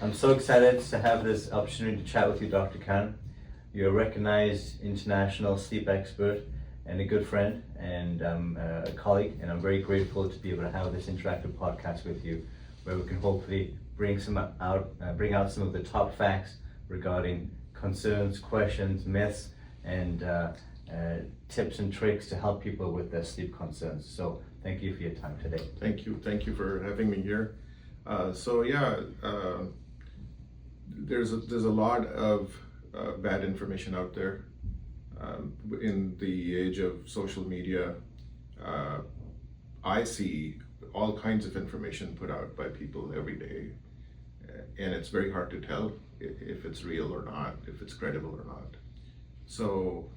I'm so excited to have this opportunity to chat with you, Dr. Khan. You're a recognized international sleep expert and a good friend and a colleague, and I'm very grateful to be able to have this interactive podcast with you, where we can hopefully bring out some of the top facts regarding concerns, questions, myths, and tips and tricks to help people with their sleep concerns. So thank you for your time today. Thank you for having me here. There's a lot of bad information out there. In the age of social media, I see all kinds of information put out by people every day, and it's very hard to tell if it's real or not, if it's credible or not. So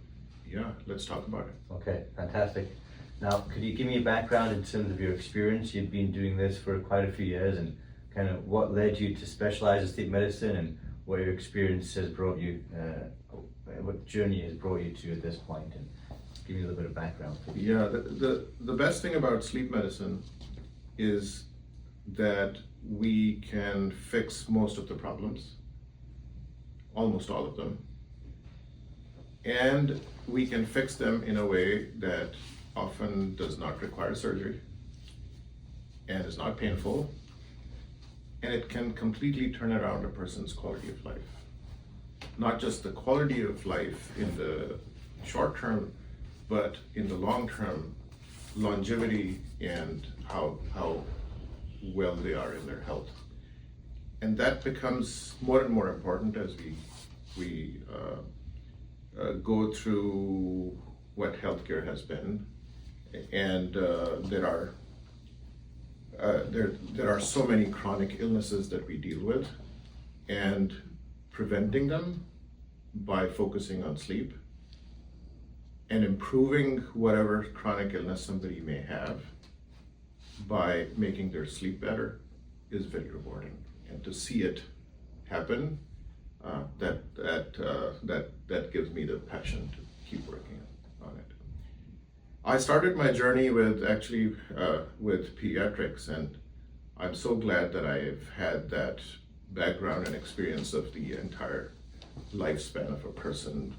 yeah, let's talk about it. Okay, fantastic. Now, could you give me a background in terms of your experience? You've been doing this for quite a few years, and kind of what led you to specialize in sleep medicine, and what your experience has brought you, what journey has brought you to at this point, and give me a little bit of background, please. Yeah, the best thing about sleep medicine is that we can fix most of the problems, almost all of them, and we can fix them in a way that often does not require surgery and is not painful, and it can completely turn around a person's quality of life. Not just the quality of life in the short term, but in the long term, longevity and how well they are in their health. And that becomes more and more important as we go through what healthcare has been, and there are so many chronic illnesses that we deal with, and preventing them by focusing on sleep and improving whatever chronic illness somebody may have by making their sleep better is very rewarding. And to see it happen, that gives me the passion to keep working on it. I started my journey with pediatrics, and I'm so glad that I've had that background and experience of the entire lifespan of a person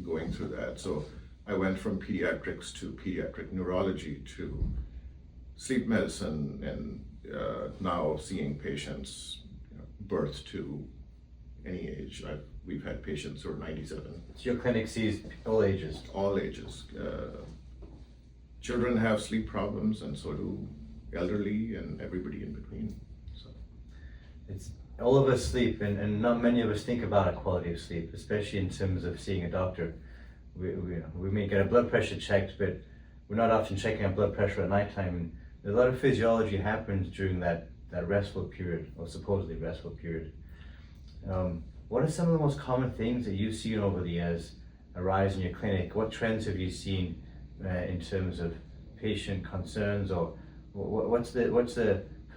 going through that. So I went from pediatrics to pediatric neurology to sleep medicine, and now seeing patients, birth to any age. We've had patients who are 97. So your clinic sees all ages? All ages. Children have sleep problems, and so do elderly and everybody in between. So It's all of us sleep, and not many of us think about a quality of sleep, especially in terms of seeing a doctor. We may get a blood pressure checked, but we're not often checking our blood pressure at nighttime. And a lot of physiology happens during that restful period, or supposedly restful period. What are some of the most common things that you've seen over the years arise in your clinic? What trends have you seen in terms of patient concerns, or what's the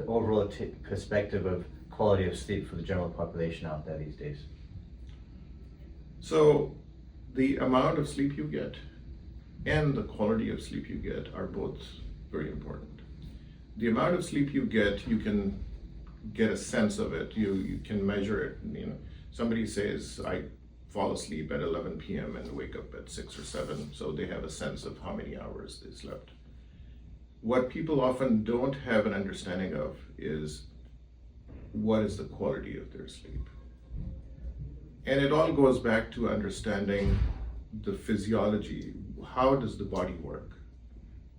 overall perspective of quality of sleep for the general population out there these days? So the amount of sleep you get and the quality of sleep you get are both very important. The amount of sleep you get, you can get a sense of it. You can measure it. Somebody says, I fall asleep at 11 p.m. and wake up at 6 or 7, so they have a sense of how many hours they slept. What people often don't have an understanding of is what is the quality of their sleep. And it all goes back to understanding the physiology. How does the body work?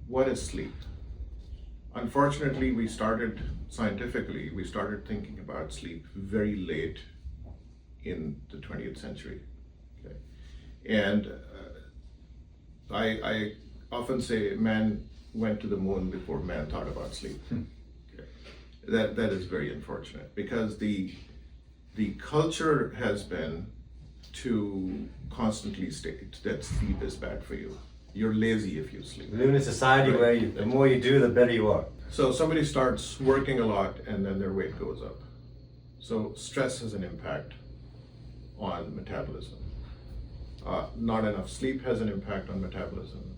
What is sleep? Unfortunately, we started thinking about sleep very late in the 20th century. Okay? And I often say man went to the moon before man thought about sleep. Okay? That is very unfortunate, because the culture has been to constantly state that sleep is bad for you. You're lazy if you sleep. We live in a society Right. where the more you do, the better you are. So somebody starts working a lot and then their weight goes up. So stress has an impact on metabolism. Not enough sleep has an impact on metabolism.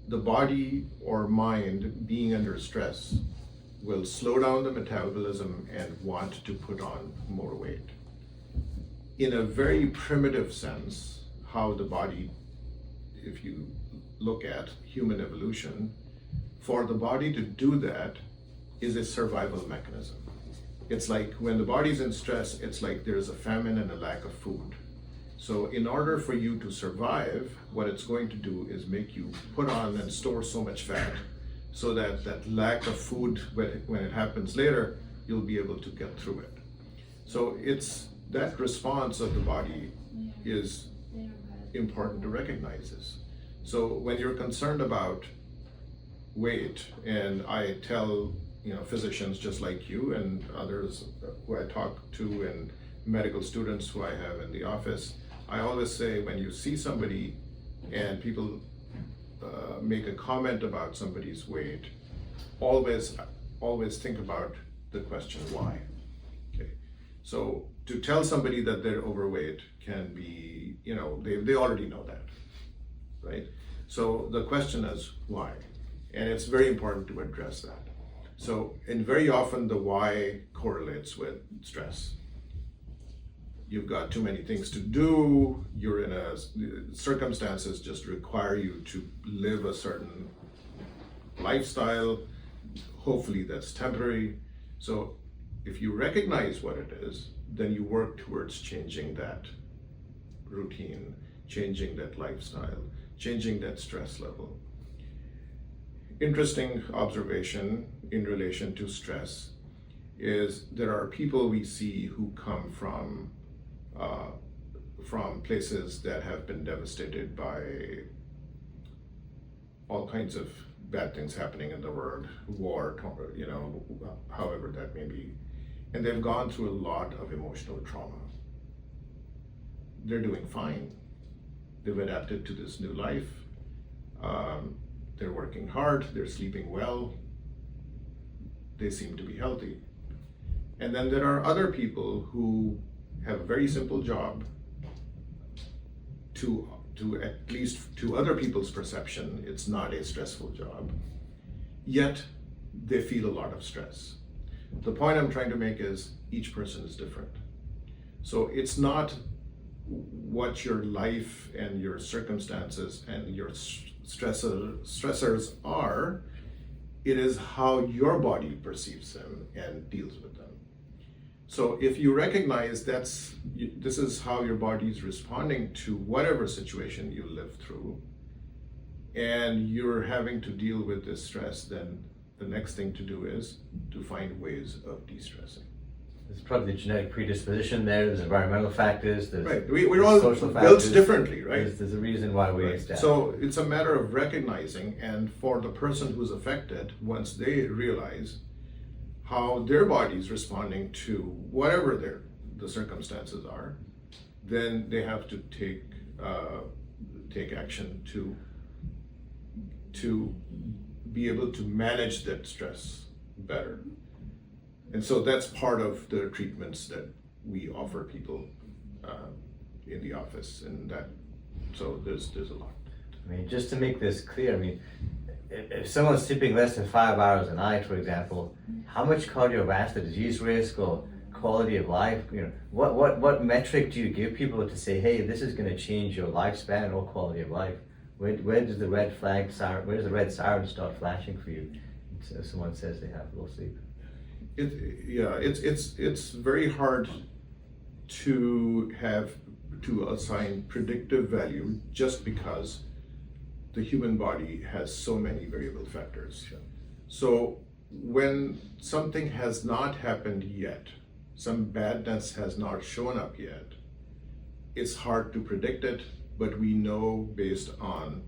The body or mind being under stress will slow down the metabolism and want to put on more weight. In a very primitive sense, how the body, if you look at human evolution, for the body to do that is a survival mechanism. It's like when the body's in stress, it's like there's a famine and a lack of food. So in order for you to survive, what it's going to do is make you put on and store so much fat so that that lack of food, when it happens later, you'll be able to get through it. So it's that response of the body is important to recognize this. So when you're concerned about weight, and I tell physicians just like you and others who I talk to and medical students who I have in the office, I always say when you see somebody and people make a comment about somebody's weight, always think about the question why. Okay, so to tell somebody that they're overweight can be, they already know that, right? So the question is why, and it's very important to address that. So, and very often the why correlates with stress. You've got too many things to do, you're in circumstances just require you to live a certain lifestyle, hopefully that's temporary. So if you recognize what it is, then you work towards changing that routine, changing that lifestyle, changing that stress level. Interesting observation in relation to stress is there are people we see who come from places that have been devastated by all kinds of bad things happening in the world, war, however that may be, and they've gone through a lot of emotional trauma. They're doing fine. They've adapted to this new life. They're working hard, they're sleeping well, they seem to be healthy. And then there are other people who have a very simple job, to at least to other people's perception, it's not a stressful job, yet they feel a lot of stress. The point I'm trying to make is each person is different. So it's not what your life and your circumstances and your stressors are, it is how your body perceives them and deals with them. So if you recognize this is how your body is responding to whatever situation you live through, and you're having to deal with this stress, then the next thing to do is to find ways of de-stressing. There's probably genetic predisposition there's environmental factors, there's right. We're all social built factors. Differently, right? There's a reason why we adapt. So it's a matter of recognizing, and for the person who's affected, once they realize how their body's responding to whatever the circumstances are, then they have to take action to be able to manage that stress better. And so that's part of the treatments that we offer people in the office, and so there's a lot. I mean, just to make this clear, I mean, if someone's sleeping less than 5 hours a night, for example, how much cardiovascular disease risk or quality of life, what metric do you give people to say, hey, this is going to change your lifespan or quality of life? Where does the red siren start flashing for you if someone says they have low sleep? It's very hard to assign predictive value just because the human body has so many variable factors. Sure. So when something has not happened yet, some badness has not shown up yet, it's hard to predict it, but we know based on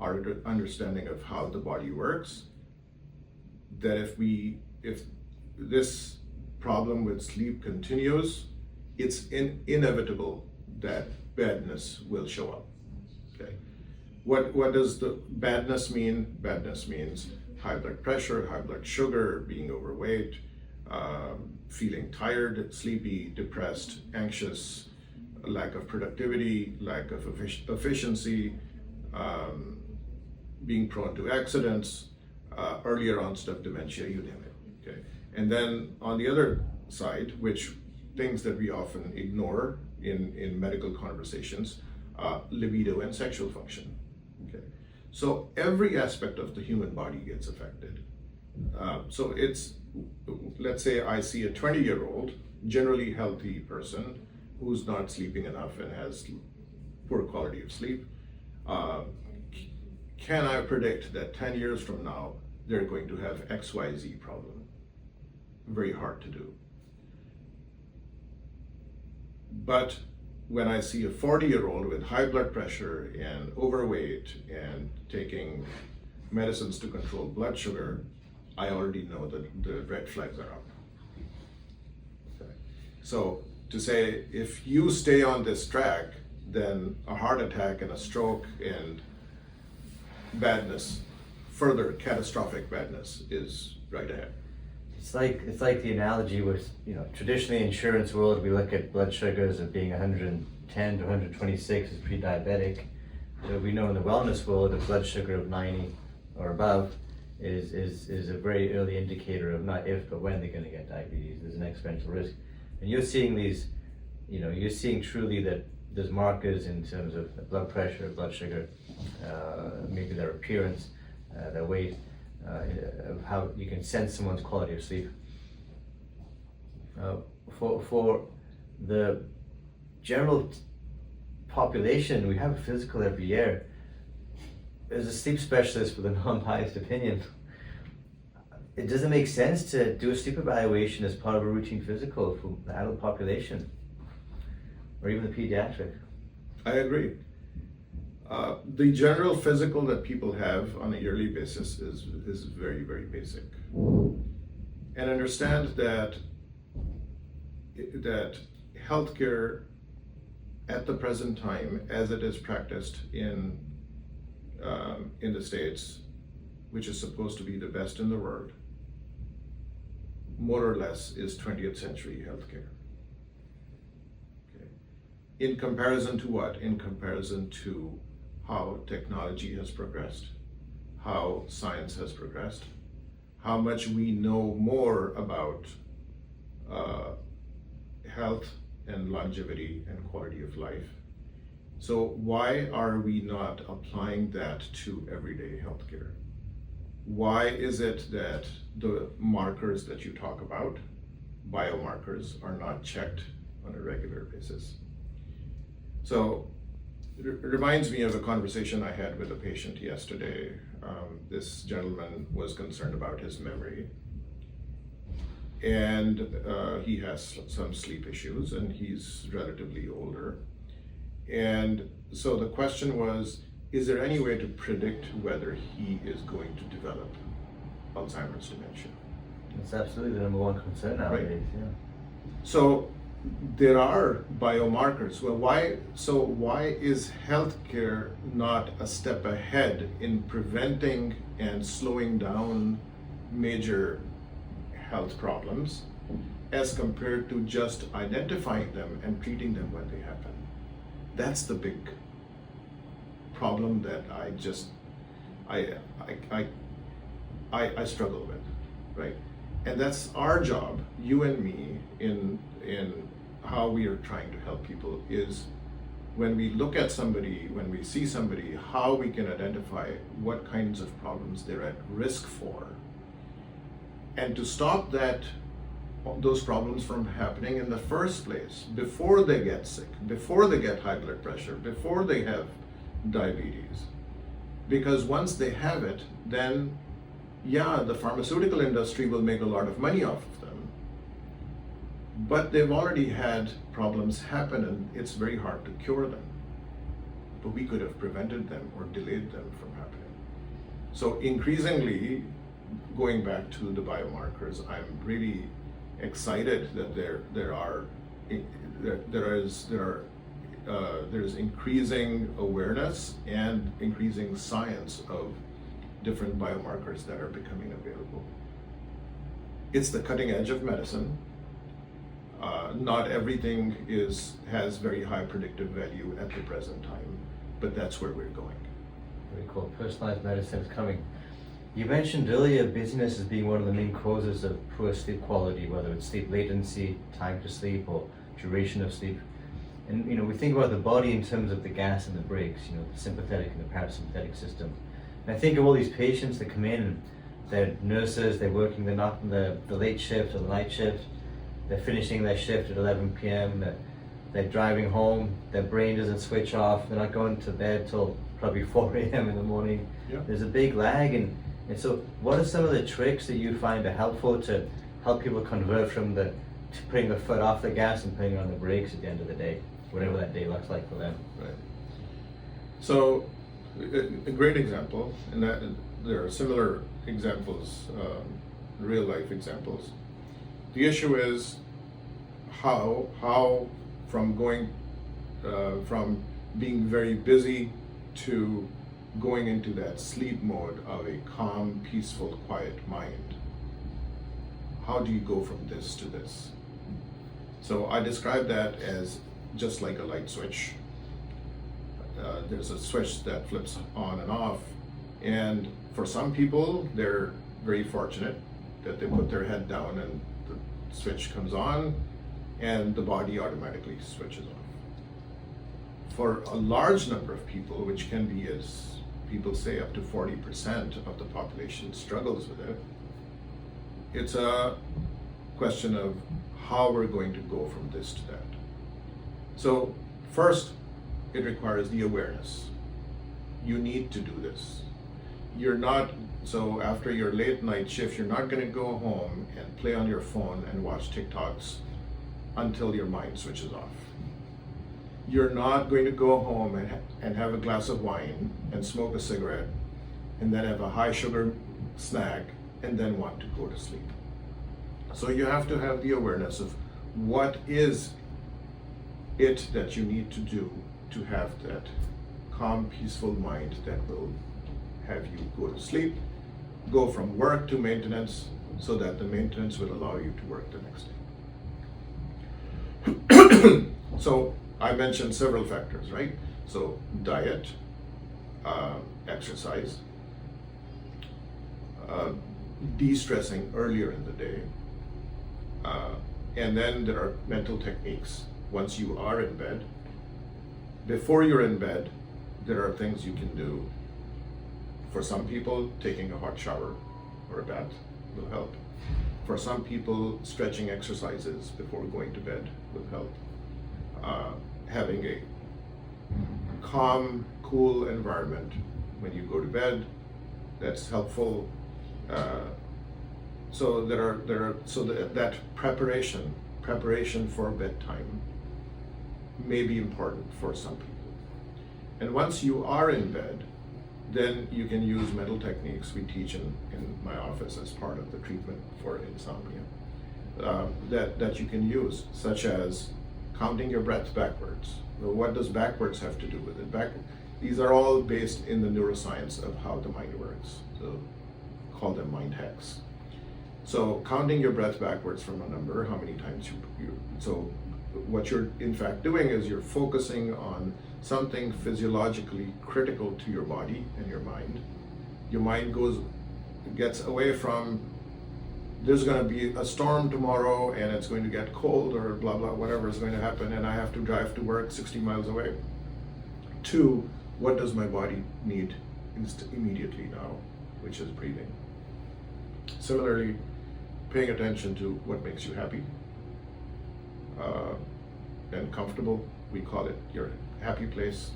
our understanding of how the body works that if this problem with sleep continues, it's inevitable that badness will show up. Okay. What does the badness mean? Badness means high blood pressure, high blood sugar, being overweight, feeling tired, sleepy, depressed, anxious, lack of productivity, lack of efficiency, being prone to accidents, earlier onset of dementia, you name it. Okay. And then on the other side, which things that we often ignore in medical conversations, libido and sexual function. Okay, so every aspect of the human body gets affected. So it's, let's say I see a 20-year-old, generally healthy person who's not sleeping enough and has poor quality of sleep. Can I predict that 10 years from now they're going to have XYZ problem? Very hard to do. But when I see a 40-year-old with high blood pressure and overweight and taking medicines to control blood sugar, I already know that the red flags are up. Okay. So to say, if you stay on this track, then a heart attack and a stroke and badness, further catastrophic badness, is right ahead. It's like the analogy with, traditionally insurance world, we look at blood sugars of being 110 to 126 as pre-diabetic. So we know in the wellness world, a blood sugar of 90 or above is a very early indicator of not if, but when they're going to get diabetes. There's an exponential risk. And you're seeing these, you're seeing truly that there's markers in terms of blood pressure, blood sugar, maybe their appearance, their weight, of how you can sense someone's quality of sleep. For the general population, we have a physical every year. As a sleep specialist with a non-biased opinion, it doesn't make sense to do a sleep evaluation as part of a routine physical for the adult population, or even the pediatric. I agree. The general physical that people have on a yearly basis is very, very basic. And understand that healthcare at the present time, as it is practiced in the States, which is supposed to be the best in the world, more or less is 20th century healthcare. Okay. In comparison to what? In comparison to how technology has progressed, how science has progressed, how much we know more about health and longevity and quality of life. So why are we not applying that to everyday healthcare? Why is it that the markers that you talk about, biomarkers, are not checked on a regular basis? So it reminds me of a conversation I had with a patient yesterday. This gentleman was concerned about his memory, and he has some sleep issues, and he's relatively older. And so the question was, is there any way to predict whether he is going to develop Alzheimer's dementia? It's absolutely the number one concern nowadays. Right. Yeah. So there are biomarkers. Well, why is healthcare not a step ahead in preventing and slowing down major health problems as compared to just identifying them and treating them when they happen? That's the big problem that I struggle with, right? And that's our job, you and me, in how we are trying to help people, is when we look at somebody, when we see somebody, how we can identify what kinds of problems they're at risk for, and to stop those problems from happening in the first place, before they get sick, before they get high blood pressure, before they have diabetes. Because once they have it, then the pharmaceutical industry will make a lot of money off of them. But they've already had problems happen, and it's very hard to cure them. But we could have prevented them or delayed them from happening. So increasingly, going back to the biomarkers, I'm really excited that there's increasing awareness and increasing science of different biomarkers that are becoming available. It's the cutting edge of medicine. Not everything has very high predictive value at the present time, but that's where we're going. Very cool. Personalized medicine is coming. You mentioned earlier busyness as being one of the main causes of poor sleep quality, whether it's sleep latency, time to sleep, or duration of sleep. And we think about the body in terms of the gas and the brakes, the sympathetic and the parasympathetic system. And I think of all these patients that come in, they're nurses, they're working the late shift or the night shift, they're finishing their shift at 11 p.m., they're driving home, their brain doesn't switch off, they're not going to bed till probably 4 a.m. in the morning. Yeah. There's a big lag, and so what are some of the tricks that you find are helpful to help people convert from to putting the foot off the gas and putting on the brakes at the end of the day, whatever that day looks like for them? Right. So a great example, and that there are similar examples, real life examples. The issue is how from going from being very busy to going into that sleep mode of a calm, peaceful, quiet mind. How do you go from this to this? So I describe that as just like a light switch. There's a switch that flips on and off, and for some people, they're very fortunate that they put their head down and the switch comes on and the body automatically switches off. For a large number of people, which can be, as people say, up to 40% of the population struggles with it, it's a question of how we're going to go from this to that. So first, it requires the awareness. You need to do this. So after your late night shift, you're not going to go home and play on your phone and watch TikToks until your mind switches off. You're not going to go home and have a glass of wine and smoke a cigarette and then have a high sugar snack and then want to go to sleep. So you have to have the awareness of what is it that you need to do to have that calm, peaceful mind that will have you go to sleep, go from work to maintenance, so that the maintenance will allow you to work the next day. So I mentioned several factors, right? So diet, exercise, de-stressing earlier in the day, and then there are mental techniques. Once you are in bed, before you're in bed, there are things you can do. For some people, taking a hot shower or a bath will help. For some people, stretching exercises before going to bed will help. Having a calm, cool environment when you go to bed, that's helpful. So that preparation for bedtime may be important for some people. And once you are in bed, then you can use mental techniques we teach in my office as part of the treatment for insomnia that you can use, such as counting your breath backwards. Well, what does backwards have to do with it? These are all based in the neuroscience of how the mind works. So call them mind hacks. So counting your breath backwards from a number, how many times so what you're in fact doing is you're focusing on something physiologically critical to your body and your mind. Your mind gets away from, there's going to be a storm tomorrow and it's going to get cold or blah blah, whatever is going to happen, and I have to drive to work 60 miles away, to what does my body need immediately now, which is breathing. Similarly, paying attention to what makes you happy and comfortable. We call it your happy place.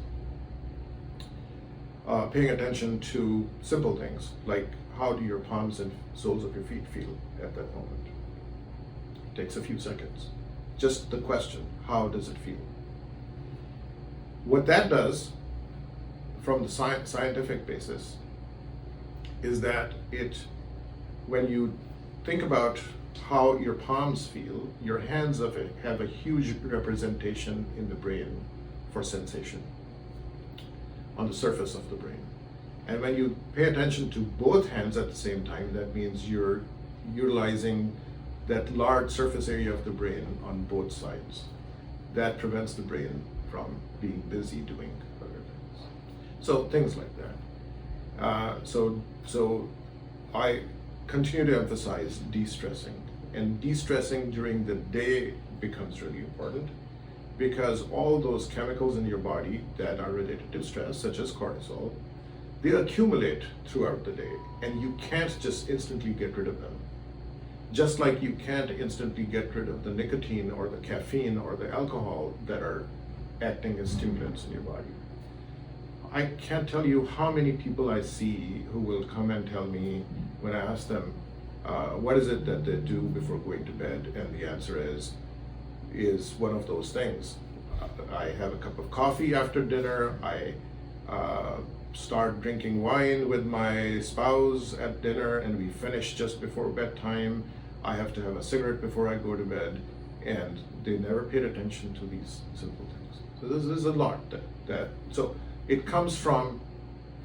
Paying attention to simple things like how do your palms and soles of your feet feel at that moment. It takes a few seconds. Just the question, how does it feel? What that does from the scientific basis is that when you think about how your palms feel, your hands have a huge representation in the brain for sensation on the surface of the brain. And when you pay attention to both hands at the same time, that means you're utilizing that large surface area of the brain on both sides. That prevents the brain from being busy doing other things. So things like that. So I continue to emphasize de-stressing, and de-stressing during the day becomes really important because all those chemicals in your body that are related to stress, such as cortisol, they accumulate throughout the day, and you can't just instantly get rid of them. Just like you can't instantly get rid of the nicotine or the caffeine or the alcohol that are acting as stimulants in your body. I can't tell you how many people I see who will come and tell me when I ask them, what is it that they do before going to bed? And the answer is one of those things. I have a cup of coffee after dinner. I start drinking wine with my spouse at dinner, and we finish just before bedtime. I have to have a cigarette before I go to bed, and they never paid attention to these simple things. So there's a lot so it comes from,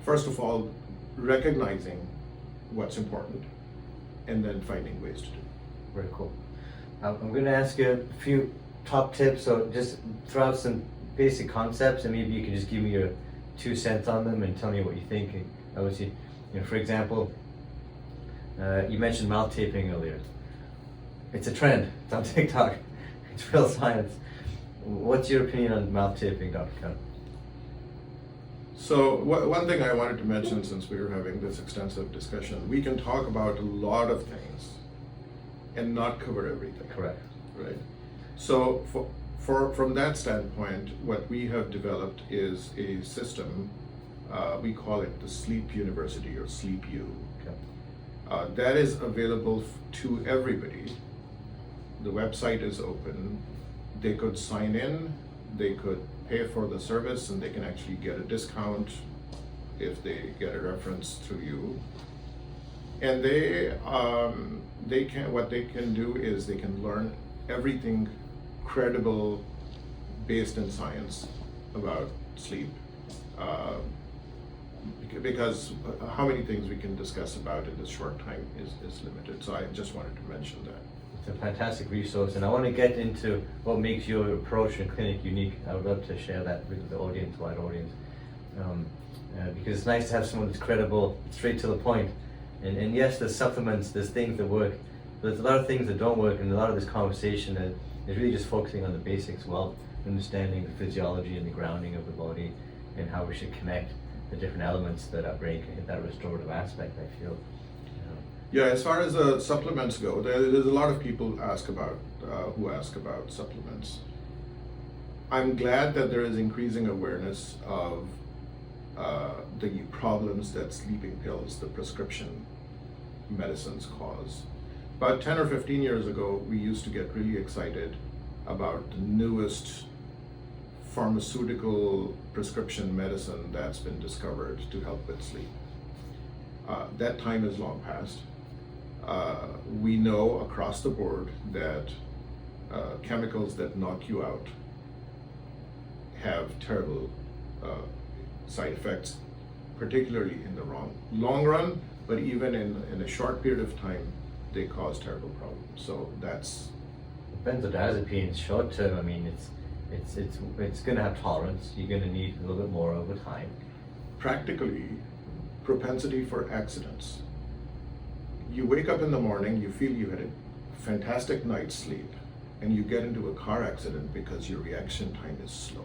first of all, recognizing what's important and then finding ways to do it. Very cool. I'm going to ask you a few top tips, so just throw out some basic concepts and maybe you can just give me your 2 cents on them and tell me what you think. Obviously, for example, you mentioned mouth taping earlier. It's a trend. It's on TikTok. It's real science. What's your opinion on mouth taping, Dr. Khan? So one thing I wanted to mention, since we were having this extensive discussion, we can talk about a lot of things and not cover everything. Correct. Right? So from that standpoint, what we have developed is a system, we call it the Sleep University or Sleep U. Okay. That is available to everybody. The website is open. They could sign in, they could pay for the service, and they can actually get a discount if they get a reference through you. And what they can do is they can learn everything credible based in science about sleep. Because how many things we can discuss about in this short time is limited. So I just wanted to mention that. It's a fantastic resource, and I want to get into what makes your approach and clinic unique. I would love to share that with the audience, wide audience, because it's nice to have someone that's credible, straight to the point. And yes, there's supplements, there's things that work, but there's a lot of things that don't work, and a lot of this conversation is really just focusing on the basics, well, understanding the physiology and the grounding of the body, and how we should connect the different elements that our brain can hit that restorative aspect, I feel. Yeah, as far as supplements go, there's a lot of people who ask about supplements. I'm glad that there is increasing awareness of the problems that sleeping pills, the prescription medicines, cause. About 10 or 15 years ago, we used to get really excited about the newest pharmaceutical prescription medicine that's been discovered to help with sleep. That time is long past. We know across the board that chemicals that knock you out have terrible side effects, particularly in the long run, but even in a short period of time, they cause terrible problems. So that's Benzodiazepines, short term, I mean, it's going to have tolerance. You're going to need a little bit more over time. practically propensity for accidents. You wake up in the morning, you feel you had a fantastic night's sleep, and you get into a car accident because your reaction time is slow.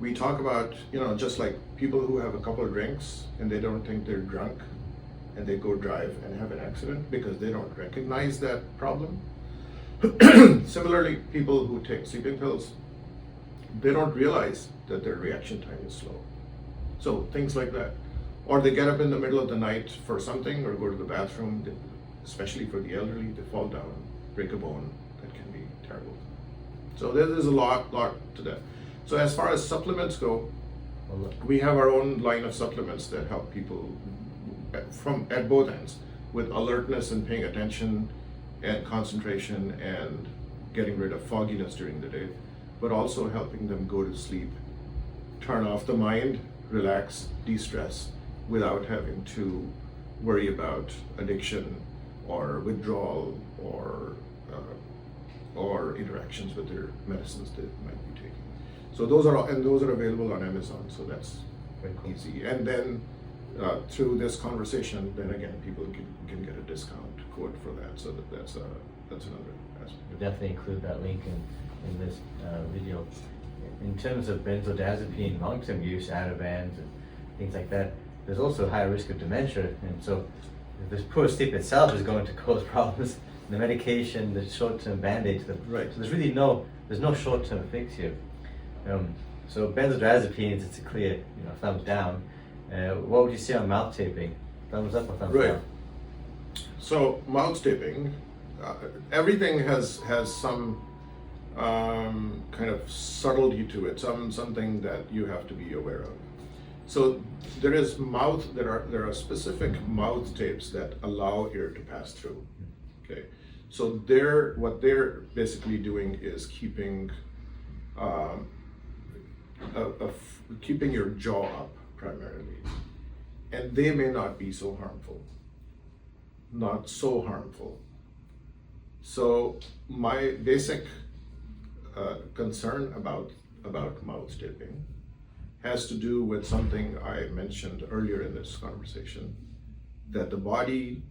We talk about, just like people who have a couple of drinks and they don't think they're drunk and they go drive and have an accident because they don't recognize that problem. Similarly, people who take sleeping pills, they don't realize that their reaction time is slow. So things like that. Or they get up in the middle of the night for something or go to the bathroom, especially for the elderly, they fall down, break a bone. That can be terrible. So there's a lot to that. So as far as supplements go, we have our own line of supplements that help people at both ends with alertness and paying attention and concentration and getting rid of fogginess during the day, but also helping them go to sleep, turn off the mind, relax, de-stress without having to worry about addiction or withdrawal or interactions with their medicines they might be taking. So those are available on Amazon, so that's very cool. easy. And then through this conversation, then again, people can get a discount code for that. So that's another aspect. We'll definitely include that link in this video. In terms of benzodiazepine long-term use, Ativans and things like that, there's also a higher risk of dementia, and so this poor sleep itself is going to cause problems. The medication, the short-term band-aid to them. Right. So there's no short-term fix here. So benzodiazepines, it's a clear thumbs down. What would you say on mouth taping? Thumbs up or thumbs Right. down? So mouth taping, everything has some kind of subtlety to it, something that you have to be aware of. So there are specific mouth tapes that allow air to pass through. Okay, so what they're basically doing is keeping keeping your jaw up primarily, and they may not be so harmful. Not so harmful. So my basic concern about mouth taping has to do with something I mentioned earlier in this conversation, that the body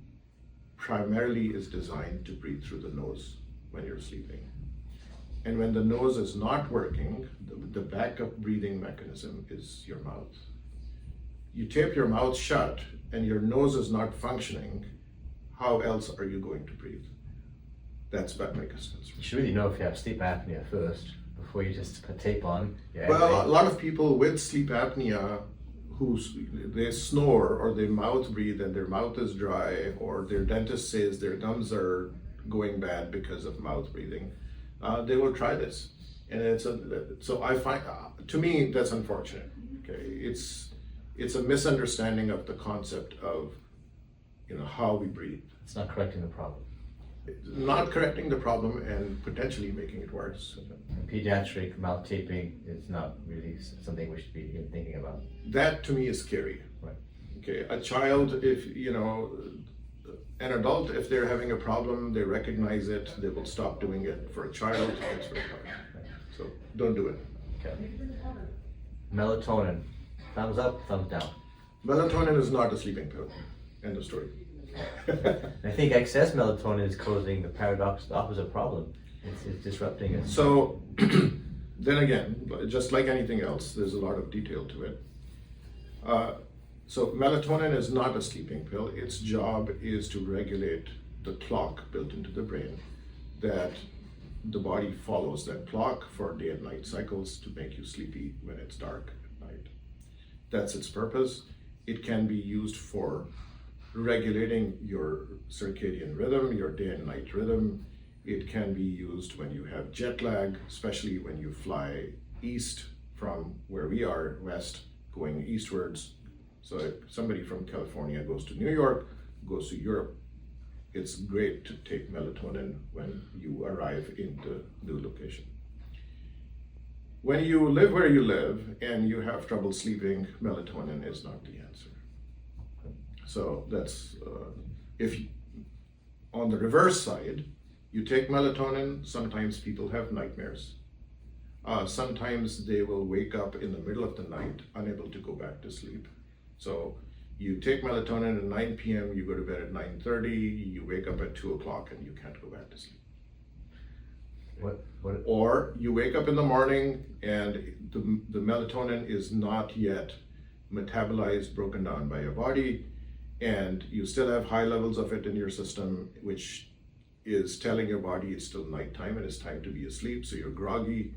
primarily is designed to breathe through the nose when you're sleeping. And when the nose is not working, the backup breathing mechanism is your mouth. You tape your mouth shut and your nose is not functioning, how else are you going to breathe? That's my concern. You should really know if you have sleep apnea first before you just put tape on. Well, a lot of people with sleep apnea they snore or they mouth breathe and their mouth is dry, or their dentist says their gums are going bad because of mouth breathing, they will try this. And so I find, to me, that's unfortunate. Okay, it's a misunderstanding of the concept of how we breathe. It's not correcting the problem. Not correcting the problem and potentially making it worse. And pediatric mouth taping is not really something we should be even thinking about. That to me is scary. Right. Okay, a child, an adult, if they're having a problem, they recognize it, they will stop doing it. For a child, it's very hard. Right. So don't do it. Okay. Melatonin, thumbs up, thumbs down. Melatonin is not a sleeping pill. End of story. I think excess melatonin is causing the opposite problem. It's disrupting it. So then again, just like anything else, there's a lot of detail to it. So melatonin is not a sleeping pill. Its job is to regulate the clock built into the brain, that the body follows that clock for day and night cycles to make you sleepy when it's dark at night. That's its purpose. It can be used for regulating your circadian rhythm, your day and night rhythm. It can be used when you have jet lag, especially when you fly east from where we are, west, going eastwards. So if somebody from California goes to New York, goes to Europe, it's great to take melatonin when you arrive in the new location. When you live where you live and you have trouble sleeping, melatonin is not the answer. So that's, on the reverse side, you take melatonin, sometimes people have nightmares. Sometimes they will wake up in the middle of the night, unable to go back to sleep. So you take melatonin at 9 p.m., you go to bed at 9:30, you wake up at 2 o'clock and you can't go back to sleep. Or you wake up in the morning and the melatonin is not yet metabolized, broken down by your body, and you still have high levels of it in your system, which is telling your body it's still nighttime and it's time to be asleep, so you're groggy.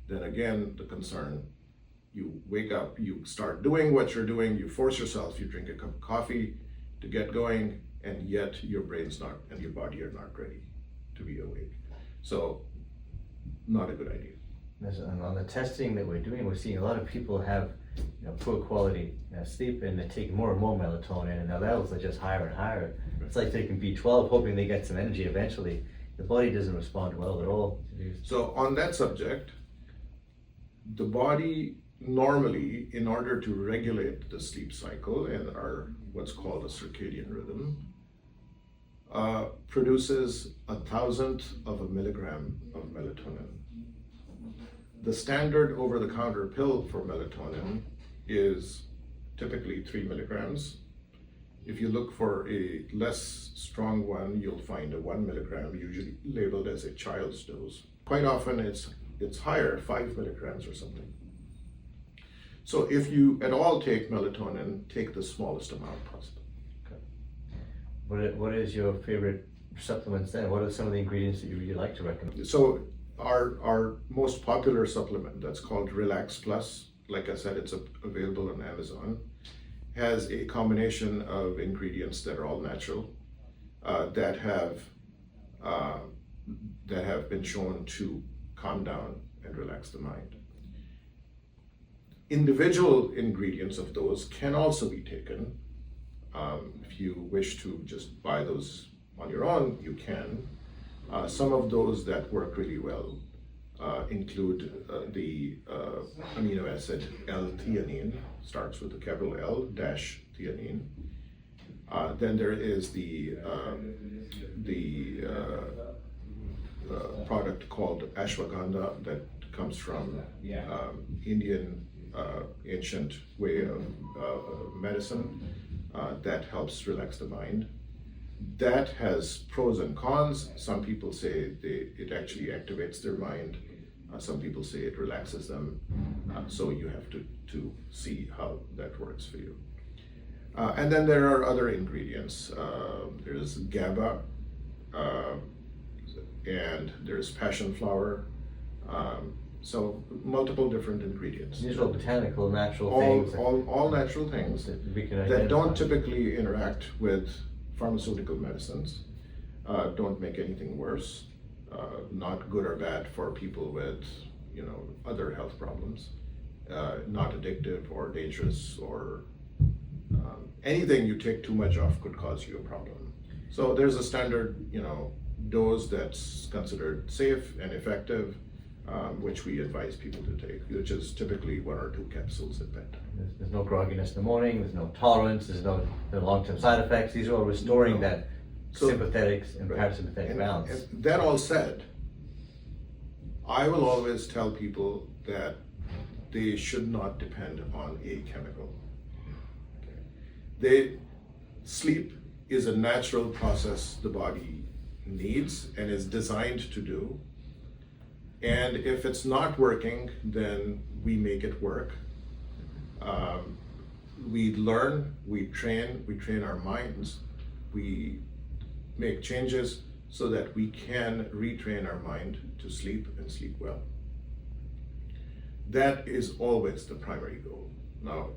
Then again, the concern, you wake up, you start doing what you're doing, you force yourself, you drink a cup of coffee to get going, and yet your brain's not and your body are not ready to be awake. So, not a good idea. And on the testing that we're doing, we're seeing a lot of people have poor quality sleep, and they take more and more melatonin, and their levels are just higher and higher. It's like taking B12, hoping they get some energy eventually. The body doesn't respond well at all. So on that subject, the body normally, in order to regulate the sleep cycle and our what's called a circadian rhythm, produces 1,000th of a milligram of melatonin. The standard over-the-counter pill for melatonin is typically 3 milligrams. If you look for a less strong one, you'll find a 1 milligram, usually labeled as a child's dose. Quite often it's higher, 5 milligrams or something. So if you at all take melatonin, take the smallest amount possible. What is your favorite supplements then? What are some of the ingredients that you really like to recommend? So our most popular supplement, that's called Relax Plus, like I said, it's available on Amazon, has a combination of ingredients that are all natural, that have been shown to calm down and relax the mind. Individual ingredients of those can also be taken. If you wish to just buy those on your own, you can. Some of those that work really well include the amino acid L-theanine, starts with the capital L dash theanine. Then there is the product called ashwagandha that comes from Indian ancient way of medicine that helps relax the mind. That has pros and cons. Some people say it actually activates their mind. Some people say it relaxes them. So you have to see how that works for you. And then there are other ingredients. There's GABA, and there's passion flower. So multiple different ingredients. These are all botanical, natural things. All natural things that don't typically interact with pharmaceutical medicines, don't make anything worse, not good or bad for people with other health problems, not addictive or dangerous, or anything you take too much of could cause you a problem. So there's a standard dose that's considered safe and effective, which we advise people to take, which is typically 1 or 2 capsules at bedtime. There's no grogginess in the morning, there's no tolerance, there's no long-term side effects. These are all restoring that sympathetic and parasympathetic balance. And that all said, I will always tell people that they should not depend on a chemical. Sleep is a natural process the body needs and is designed to do. And if it's not working, then we make it work. We learn, we train our minds, we make changes so that we can retrain our mind to sleep and sleep well. That is always the primary goal. Now,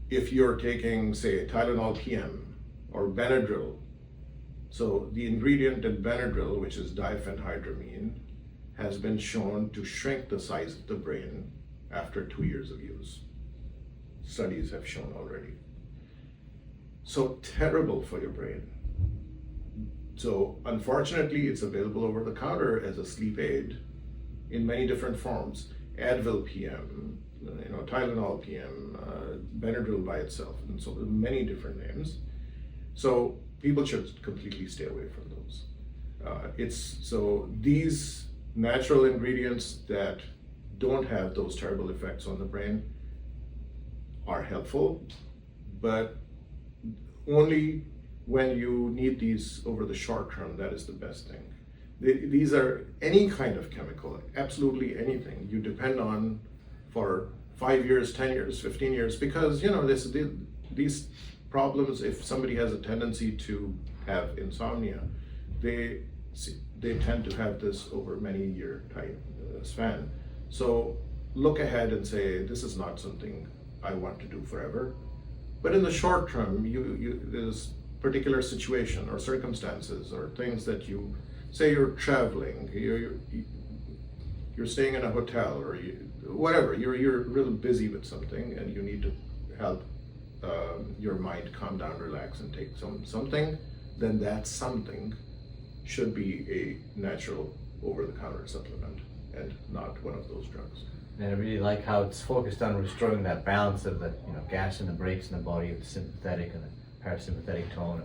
if you're taking, say, Tylenol PM or Benadryl, so the ingredient in Benadryl, which is diphenhydramine, has been shown to shrink the size of the brain after 2 years of use. Studies have shown already. So terrible for your brain. So unfortunately, it's available over the counter as a sleep aid in many different forms. Advil PM, Tylenol PM, Benadryl by itself, and so many different names. So people should completely stay away from those. So these natural ingredients that don't have those terrible effects on the brain are helpful, but only when you need these over the short term. That is the best thing. These are any kind of chemical, absolutely anything you depend on for 5 years, 10 years, 15 years, because these problems, if somebody has a tendency to have insomnia, they tend to have this over many year time span. So look ahead and say, this is not something I want to do forever. But in the short term, there's particular situation or circumstances or things that say you're traveling, you're staying in a hotel, or whatever, you're really busy with something and you need to help your mind calm down, relax, and take something, then that something should be a natural over-the-counter supplement and not one of those drugs. And I really like how it's focused on restoring that balance of the gas and the brakes in the body, of the sympathetic and the parasympathetic tone,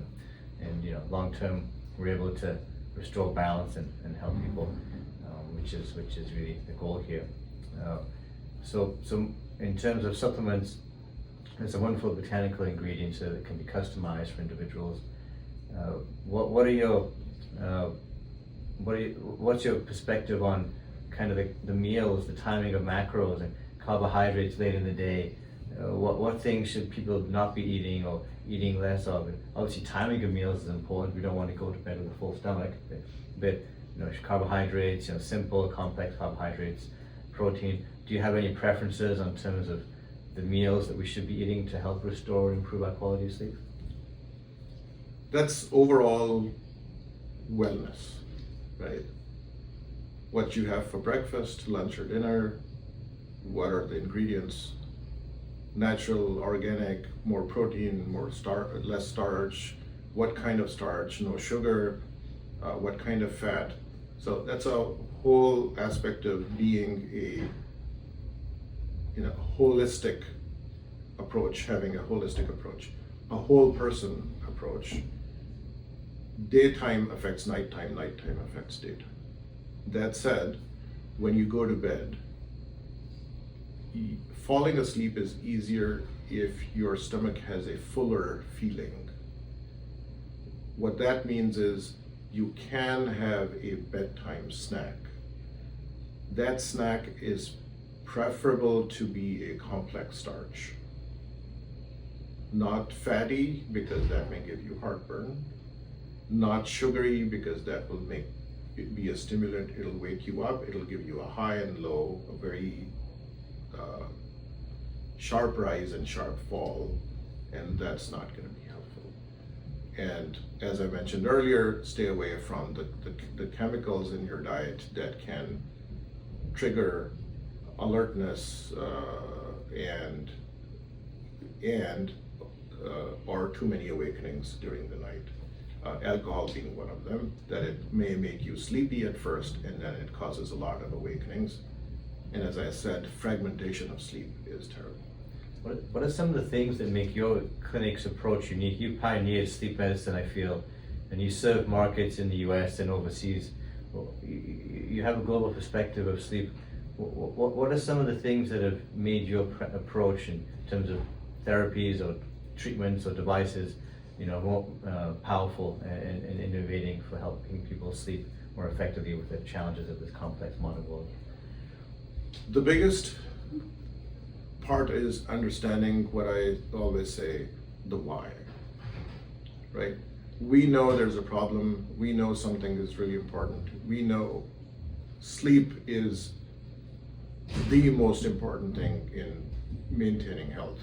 and long term we're able to restore balance and help people, which is really the goal here. So in terms of supplements, It's a wonderful botanical ingredient so that it can be customized for individuals. What's your perspective on kind of the meals, the timing of macros and carbohydrates late in the day? What things should people not be eating or eating less of? Obviously, timing of meals is important. We don't want to go to bed with a full stomach, but carbohydrates, simple, complex carbohydrates, protein. Do you have any preferences in terms of the meals that we should be eating to help restore and improve our quality of sleep? That's overall wellness, right? What you have for breakfast, lunch, or dinner, what are the ingredients? Natural, organic, more protein, less starch, what kind of starch, no sugar, what kind of fat. So that's a whole aspect of being a holistic approach, having a holistic approach, a whole person approach. Daytime affects nighttime, nighttime affects daytime. That said, when you go to bed, falling asleep is easier if your stomach has a fuller feeling. What that means is you can have a bedtime snack. That snack is preferable to be a complex starch. Not fatty, because that may give you heartburn. Not sugary, because that will make it be a stimulant. It'll wake you up, it'll give you a high and low, a very sharp rise and sharp fall, and that's not going to be helpful. And as I mentioned earlier, stay away from the chemicals in your diet that can trigger alertness or too many awakenings during the night. Alcohol being one of them, that it may make you sleepy at first and then it causes a lot of awakenings. And as I said, fragmentation of sleep is terrible. What are some of the things that make your clinic's approach unique? You pioneered sleep medicine, I feel, and you serve markets in the US and overseas. You have a global perspective of sleep. What are some of the things that have made your approach in terms of therapies or treatments or devices, more powerful and innovating for helping people sleep more effectively with the challenges of this complex modern world? The biggest part is understanding what I always say, the why, right? We know there's a problem. We know something is really important. We know sleep is the most important thing in maintaining health.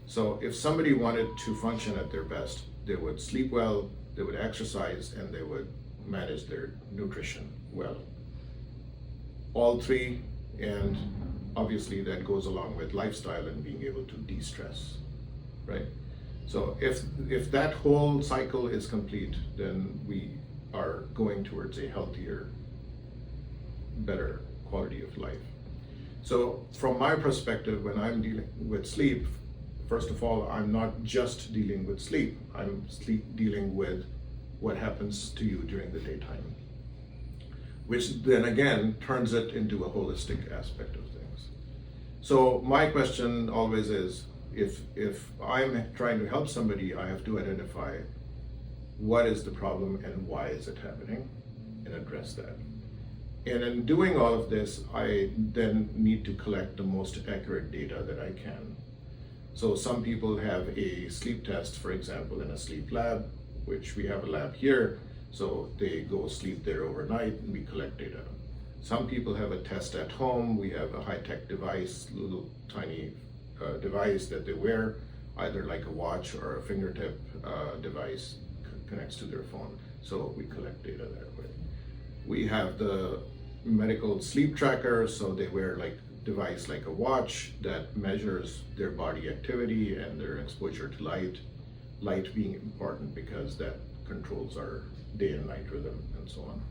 So if somebody wanted to function at their best, they would sleep well, they would exercise, and they would manage their nutrition well. All three, and obviously that goes along with lifestyle and being able to de-stress, right? So if that whole cycle is complete, then we are going towards a healthier, better quality of life. So from my perspective, when I'm dealing with sleep, first of all, I'm not just dealing with sleep. I'm dealing with what happens to you during the daytime, which then again turns it into a holistic aspect of things. So my question always is, if I'm trying to help somebody, I have to identify what is the problem and why is it happening and address that. And in doing all of this, I then need to collect the most accurate data that I can. So some people have a sleep test, for example, in a sleep lab, which we have a lab here. So they go sleep there overnight and we collect data. Some people have a test at home. We have a high-tech device, little tiny device that they wear, either like a watch or a fingertip device connects to their phone. So we collect data that way. We have the medical sleep tracker, so they wear like device like a watch that measures their body activity and their exposure to light being important because that controls our day and night rhythm and so on.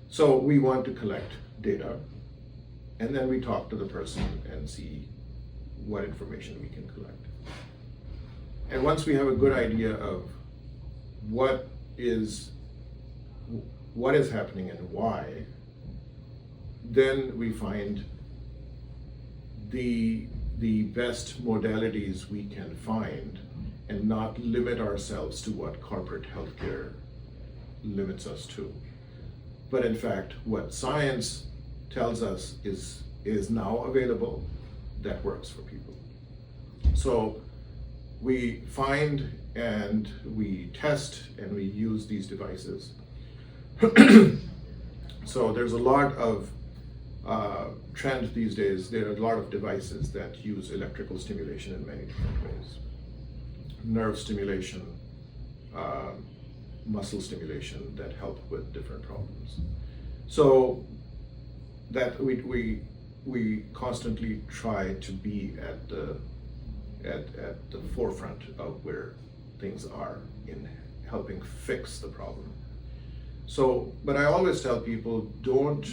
So we want to collect data and then we talk to the person and see what information we can collect. And once we have a good idea of what is happening and why, then we find the the best modalities we can find and not limit ourselves to what corporate healthcare limits us to. But in fact, what science tells us is now available that works for people. So we find and we test and we use these devices. So there's a lot of trend these days. There are a lot of devices that use electrical stimulation in many different ways. Nerve stimulation, muscle stimulation that help with different problems. So that we constantly try to be at the forefront of where things are in helping fix the problem. So, but I always tell people, don't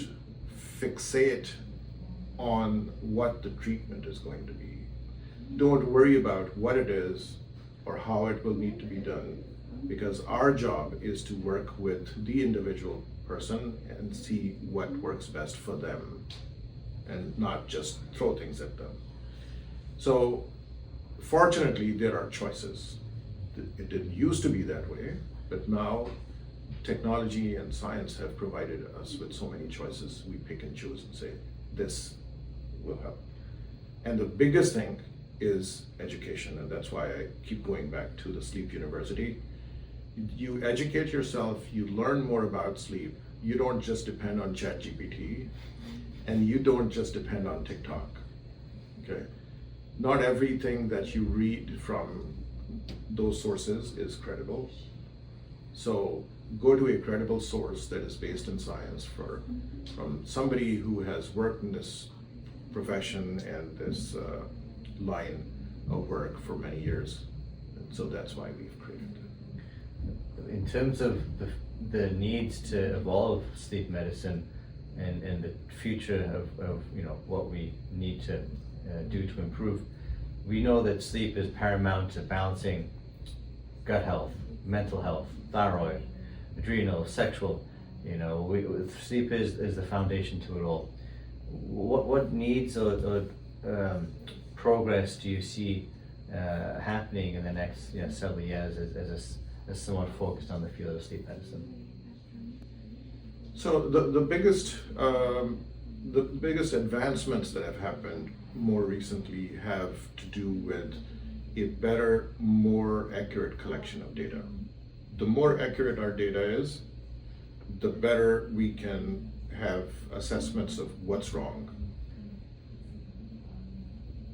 fixate on what the treatment is going to be. Don't worry about what it is or how it will need to be done, because our job is to work with the individual person and see what works best for them and not just throw things at them. So fortunately, there are choices. It didn't used to be that way, but now technology and science have provided us with so many choices. We pick and choose and say, this will help. And the biggest thing is education, and that's why I keep going back to the Sleep University. You educate yourself, you learn more about sleep. You don't just depend on ChatGPT, and you don't just depend on TikTok, okay? Not everything that you read from those sources is credible. So go to a credible source that is based in science from somebody who has worked in this profession and this line of work for many years. And so that's why we've created it. In terms of the needs to evolve sleep medicine and the future of what we need to do to improve, we know that sleep is paramount to balancing gut health, mental health, thyroid, adrenal, sexual. Sleep is the foundation to it all. What needs or progress do you see happening in the next several years as someone focused on the field of sleep medicine? So the biggest advancements that have happened more recently have to do with a better, more accurate collection of data. The more accurate our data is, the better we can have assessments of what's wrong.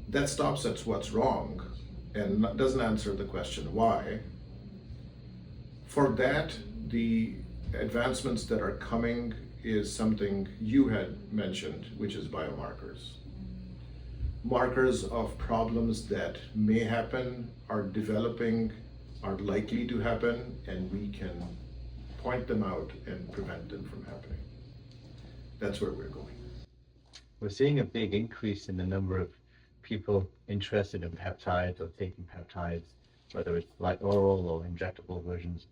That stops at what's wrong and doesn't answer the question why. For that, the advancements that are coming is something you had mentioned, which is biomarkers. Markers of problems that may happen, are developing, are likely to happen, and we can point them out and prevent them from happening. That's where we're going. We're seeing a big increase in the number of people interested in peptides or taking peptides, whether it's like oral or injectable versions.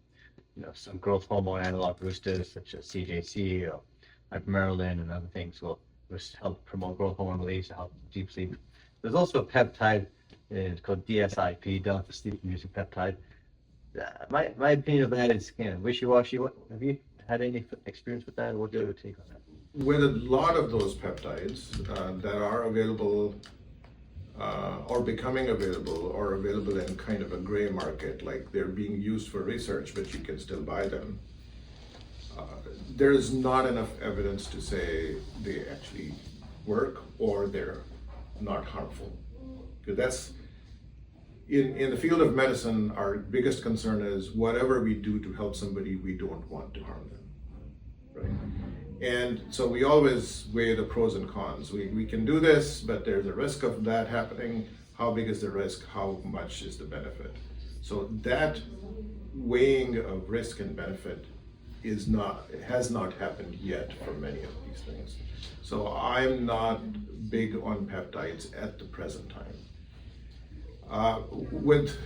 Some growth hormone analog boosters such as CJC or hypermerilin and other things will help promote growth hormone release, help deep sleep. There's also a peptide, it's called DSIP, delta sleep-inducing peptide. My opinion of that is wishy-washy. Have you had any experience with that? What's your take on that? With a lot of those peptides that are available or becoming available or available in kind of a gray market, like they're being used for research, but you can still buy them. There is not enough evidence to say they actually work or they're not harmful. Because that's, in the field of medicine, our biggest concern is whatever we do to help somebody, we don't want to harm them, right? And so we always weigh the pros and cons. We can do this, but there's a risk of that happening. How big is the risk? How much is the benefit? So that weighing of risk and benefit has not happened yet for many of these things. So I'm not big on peptides at the present time. With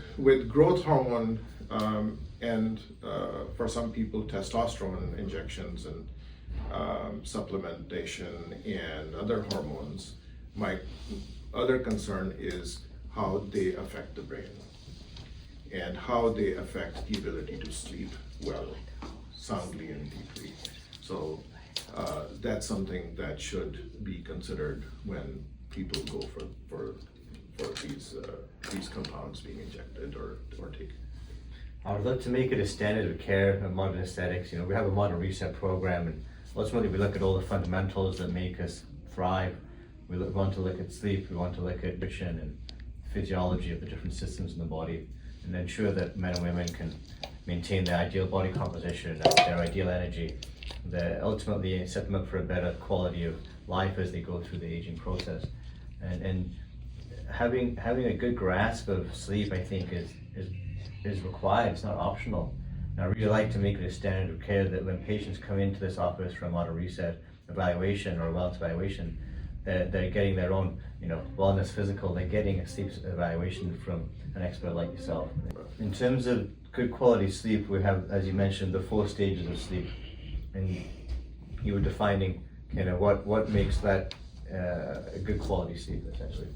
growth hormone and for some people testosterone injections and supplementation and other hormones, my other concern is how they affect the brain and how they affect the ability to sleep well, soundly and deeply. So that's something that should be considered when people go for these compounds being injected or taken. I would love to make it a standard of care in modern aesthetics. We have a modern reset program, and ultimately we look at all the fundamentals that make us thrive. We want to look at sleep, we want to look at nutrition and physiology of the different systems in the body, and ensure that men and women can maintain their ideal body composition, their ideal energy, that ultimately set them up for a better quality of life as they go through the aging process. And having a good grasp of sleep, I think, is required. It's not optional. And I really like to make it a standard of care that when patients come into this office for a modern reset evaluation or a wellness evaluation, they're getting their own, wellness physical. They're getting a sleep evaluation from an expert like yourself. In terms of good quality sleep, we have, as you mentioned, the 4 stages of sleep, and you were defining what makes that a good quality sleep, essentially.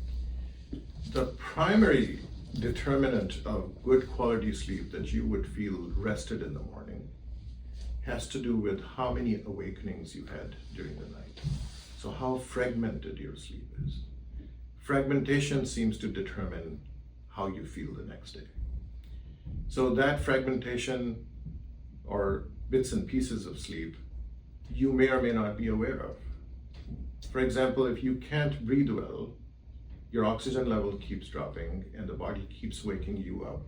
The primary determinant of good quality sleep that you would feel rested in the morning has to do with how many awakenings you had during the night. So how fragmented your sleep is. Fragmentation seems to determine how you feel the next day. So that fragmentation or bits and pieces of sleep you may or may not be aware of. For example, if you can't breathe well, your oxygen level keeps dropping and the body keeps waking you up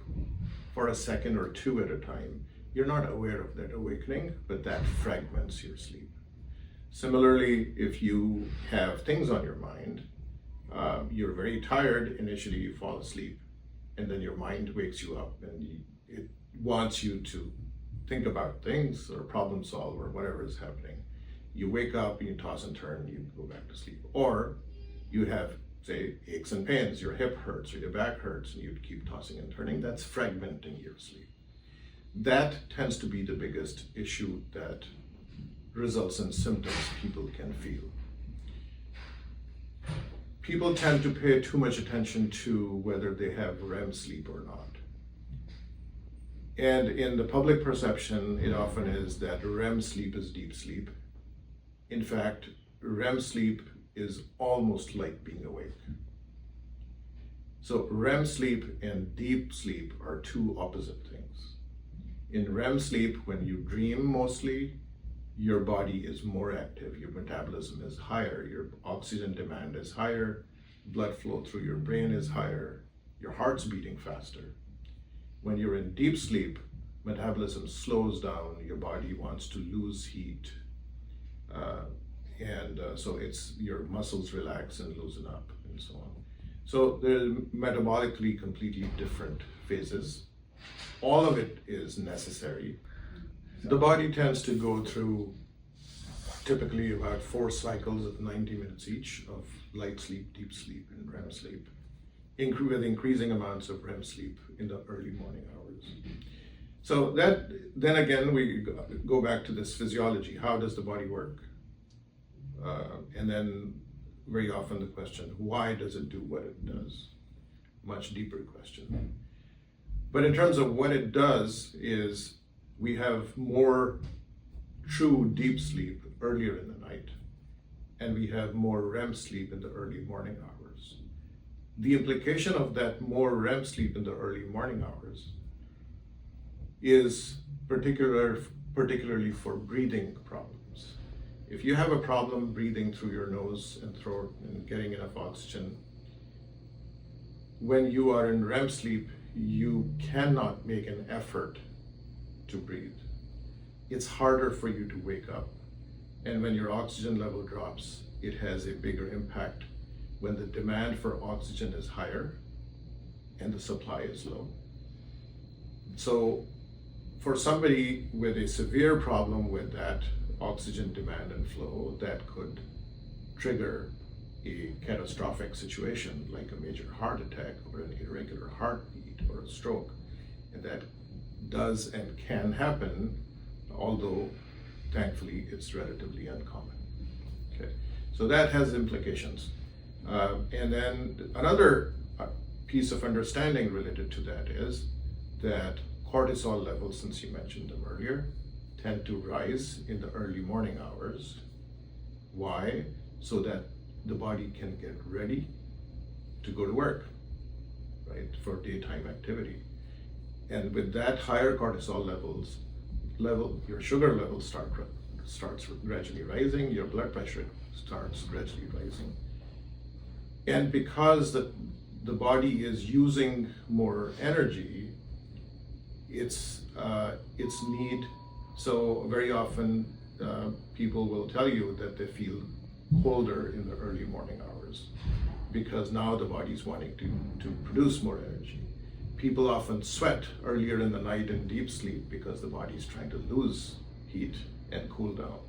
for a second or 2 at a time. You're not aware of that awakening, but that fragments your sleep. Similarly, if you have things on your mind, you're very tired, initially you fall asleep, and then your mind wakes you up and it wants you to think about things or problem solve or whatever is happening. You wake up, you toss and turn, you go back to sleep. Or you have, say, aches and pains, your hip hurts or your back hurts, and you keep tossing and turning. That's fragmenting your sleep. That tends to be the biggest issue that results in symptoms people can feel. People tend to pay too much attention to whether they have REM sleep or not. And in the public perception, it often is that REM sleep is deep sleep. In fact, REM sleep is almost like being awake. So REM sleep and deep sleep are 2 opposite things. In REM sleep, when you dream mostly, your body is more active, your metabolism is higher, your oxygen demand is higher, blood flow through your brain is higher, your heart's beating faster. When you're in deep sleep, metabolism slows down, your body wants to lose heat, so it's your muscles relax and loosen up and so on. So they're metabolically completely different phases. All of it is necessary. The body tends to go through typically about 4 cycles of 90 minutes each of light sleep, deep sleep, and REM sleep, with increasing amounts of REM sleep in the early morning hours. So then again, we go back to this physiology. How does the body work? And then very often the question, why does it do what it does? Much deeper question. But in terms of what it does is we have more true deep sleep earlier in the night, and we have more REM sleep in the early morning hours. The implication of that more REM sleep in the early morning hours is particularly for breathing problems. If you have a problem breathing through your nose and throat and getting enough oxygen, when you are in REM sleep, you cannot make an effort to breathe. It's harder for you to wake up. And when your oxygen level drops, it has a bigger impact when the demand for oxygen is higher and the supply is low. So for somebody with a severe problem with that oxygen demand and flow, that could trigger a catastrophic situation like a major heart attack or an irregular heartbeat or a stroke. And that does and can happen, although thankfully it's relatively uncommon. Okay, so that has implications. And then another piece of understanding related to that is that cortisol levels, since you mentioned them earlier, tend to rise in the early morning hours. Why? So that the body can get ready to go to work, right, for daytime activity. And with that higher cortisol level, your sugar levels starts gradually rising, your blood pressure starts gradually rising. And because the body is using more energy, its need, so very often people will tell you that they feel colder in the early morning hours because now the body's wanting to produce more energy. People often sweat earlier in the night in deep sleep because the body's trying to lose heat and cool down.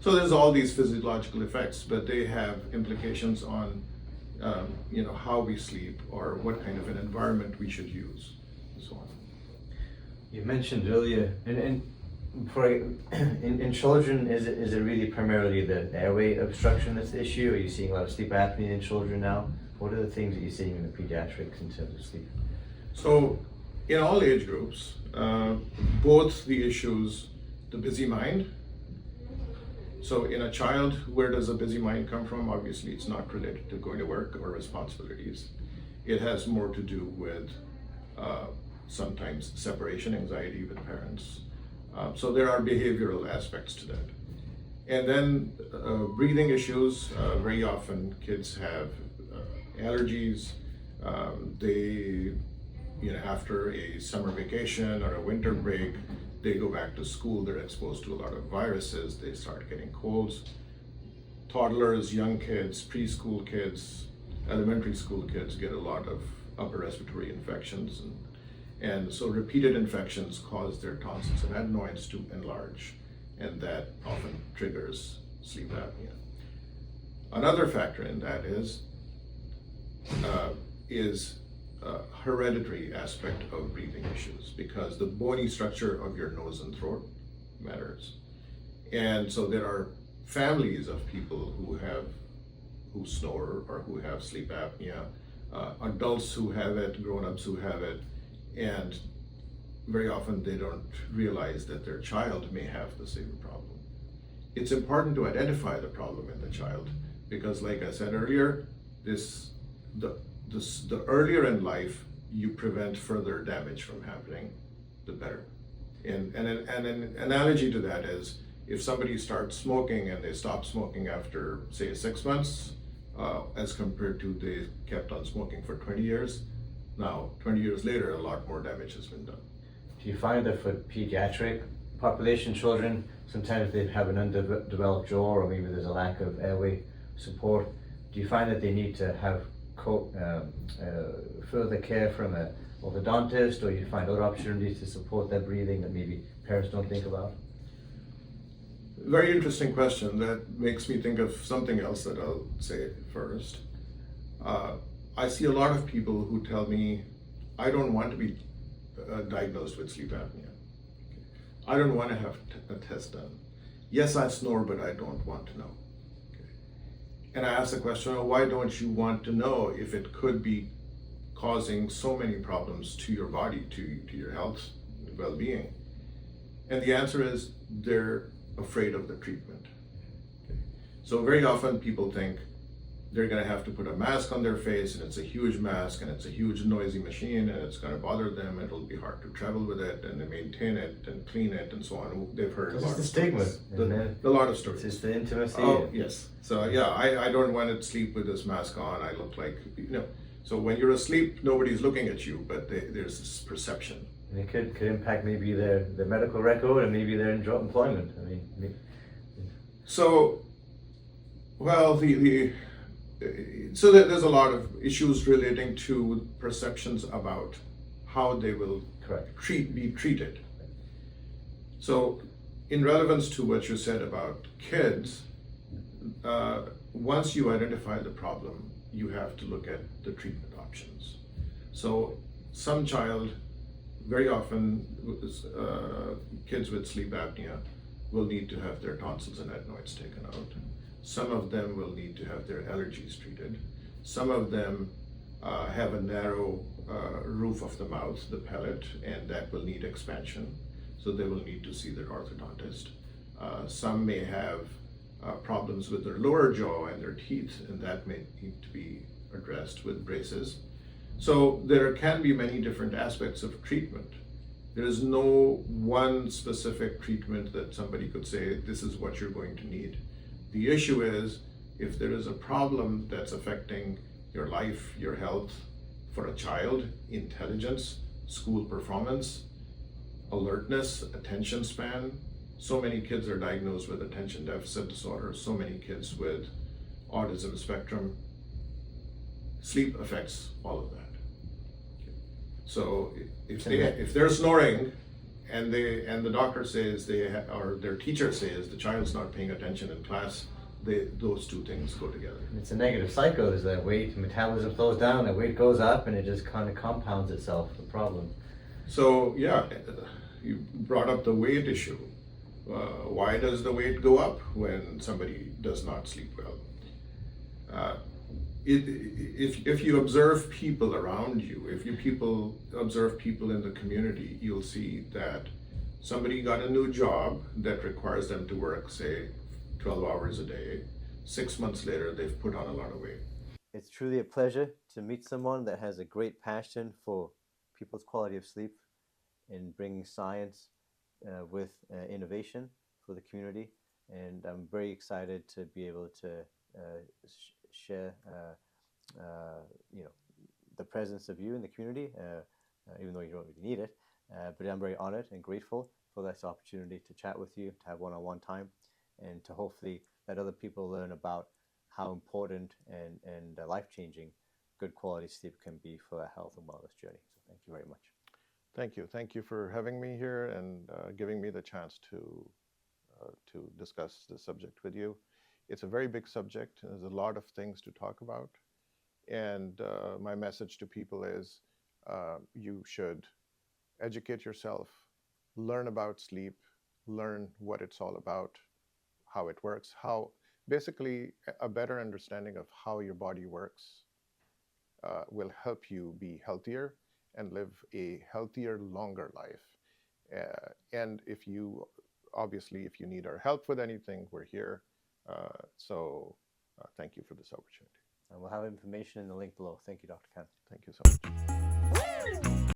So there's all these physiological effects, but they have implications on how we sleep or what kind of an environment we should use, and so on. You mentioned earlier, in children, is it really primarily the airway obstruction that's the issue? Are you seeing a lot of sleep apnea in children now? What are the things that you're seeing in the pediatrics in terms of sleep? So, in all age groups, both the issues, the busy mind. So, in a child, where does a busy mind come from? Obviously, it's not related to going to work or responsibilities. It has more to do with sometimes separation anxiety with parents. So there are behavioral aspects to that. And then breathing issues, very often kids have allergies. They, after a summer vacation or a winter break, they go back to school, they're exposed to a lot of viruses, they start getting colds. Toddlers, young kids, preschool kids, elementary school kids get a lot of upper respiratory infections. And so repeated infections cause their tonsils and adenoids to enlarge, and that often triggers sleep apnea. Another factor in that is hereditary aspect of breathing issues, because the bony structure of your nose and throat matters. And so there are families of people who snore or who have sleep apnea, adults who have it, grown-ups who have it, and very often they don't realize that their child may have the same problem. It's important to identify the problem in the child because, like I said earlier, the earlier in life you prevent further damage from happening, the better. And an analogy to that is if somebody starts smoking and they stop smoking after, say, 6 months, as compared to they kept on smoking for 20 years, now, 20 years later, a lot more damage has been done. Do you find that for pediatric population children, sometimes they have an undeveloped jaw or maybe there's a lack of airway support? Do you find that they need to have further care from an orthodontist, or you find other opportunities to support their breathing that maybe parents don't think about? Very interesting question. That makes me think of something else that I'll say first. I see a lot of people who tell me, I don't want to be diagnosed with sleep apnea. I don't want to have a test done. Yes, I snore, but I don't want to know. And I ask the question, why don't you want to know if it could be causing so many problems to your body, to your health, well-being? And the answer is they're afraid of the treatment. So very often people think they're going to have to put a mask on their face, and it's a huge mask, and it's a huge noisy machine, and it's going to bother them, and it'll be hard to travel with it, and to maintain it, and clean it, and so on. They've heard a lot of the stigma. A lot of stories. It's the intimacy. Oh, yes. So yeah, I don't want to sleep with this mask on. I look like, So when you're asleep, nobody's looking at you, but there's this perception. And it could impact maybe their medical record and maybe their employment. I mean, So, well, so there's a lot of issues relating to perceptions about how they will be treated. So, in relevance to what you said about kids, once you identify the problem, you have to look at the treatment options. So, some child, very often kids with sleep apnea will need to have their tonsils and adenoids taken out. Some of them will need to have their allergies treated. Some of them have a narrow roof of the mouth, the palate, and that will need expansion. So they will need to see their orthodontist. Some may have problems with their lower jaw and their teeth, and that may need to be addressed with braces. So there can be many different aspects of treatment. There is no one specific treatment that somebody could say, this is what you're going to need. The issue is, if there is a problem that's affecting your life, your health, for a child, intelligence, school performance, alertness, attention span. So many kids are diagnosed with attention deficit disorder, so many kids with autism spectrum. Sleep affects all of that. So if they're snoring and the doctor says or their teacher says the child's not paying attention in class, those two things go together. It's a negative cycle. Is that weight metabolism slows down, that weight goes up, and it just kind of compounds itself, the problem. So yeah, you brought up the weight issue. Why does the weight go up when somebody does not sleep well? If you observe people around you, if you observe people in the community, you'll see that somebody got a new job that requires them to work, say, 12 hours a day. 6 months later, they've put on a lot of weight. It's truly a pleasure to meet someone that has a great passion for people's quality of sleep and bringing science with innovation for the community. And I'm very excited to be able to share the presence of you in the community, even though you don't really need it. But I'm very honored and grateful for this opportunity to chat with you, to have one-on-one time, and to hopefully let other people learn about how important and life-changing good quality sleep can be for a health and wellness journey. So thank you very much. Thank you. Thank you for having me here and giving me the chance to discuss this subject with you. It's a very big subject. There's a lot of things to talk about. And my message to people is you should educate yourself, learn about sleep, learn what it's all about, how it works, basically a better understanding of how your body works will help you be healthier and live a healthier, longer life. And if you need our help with anything, we're here. So thank you for this opportunity. And we'll have information in the link below. Thank you, Dr. Khan. Thank you so much.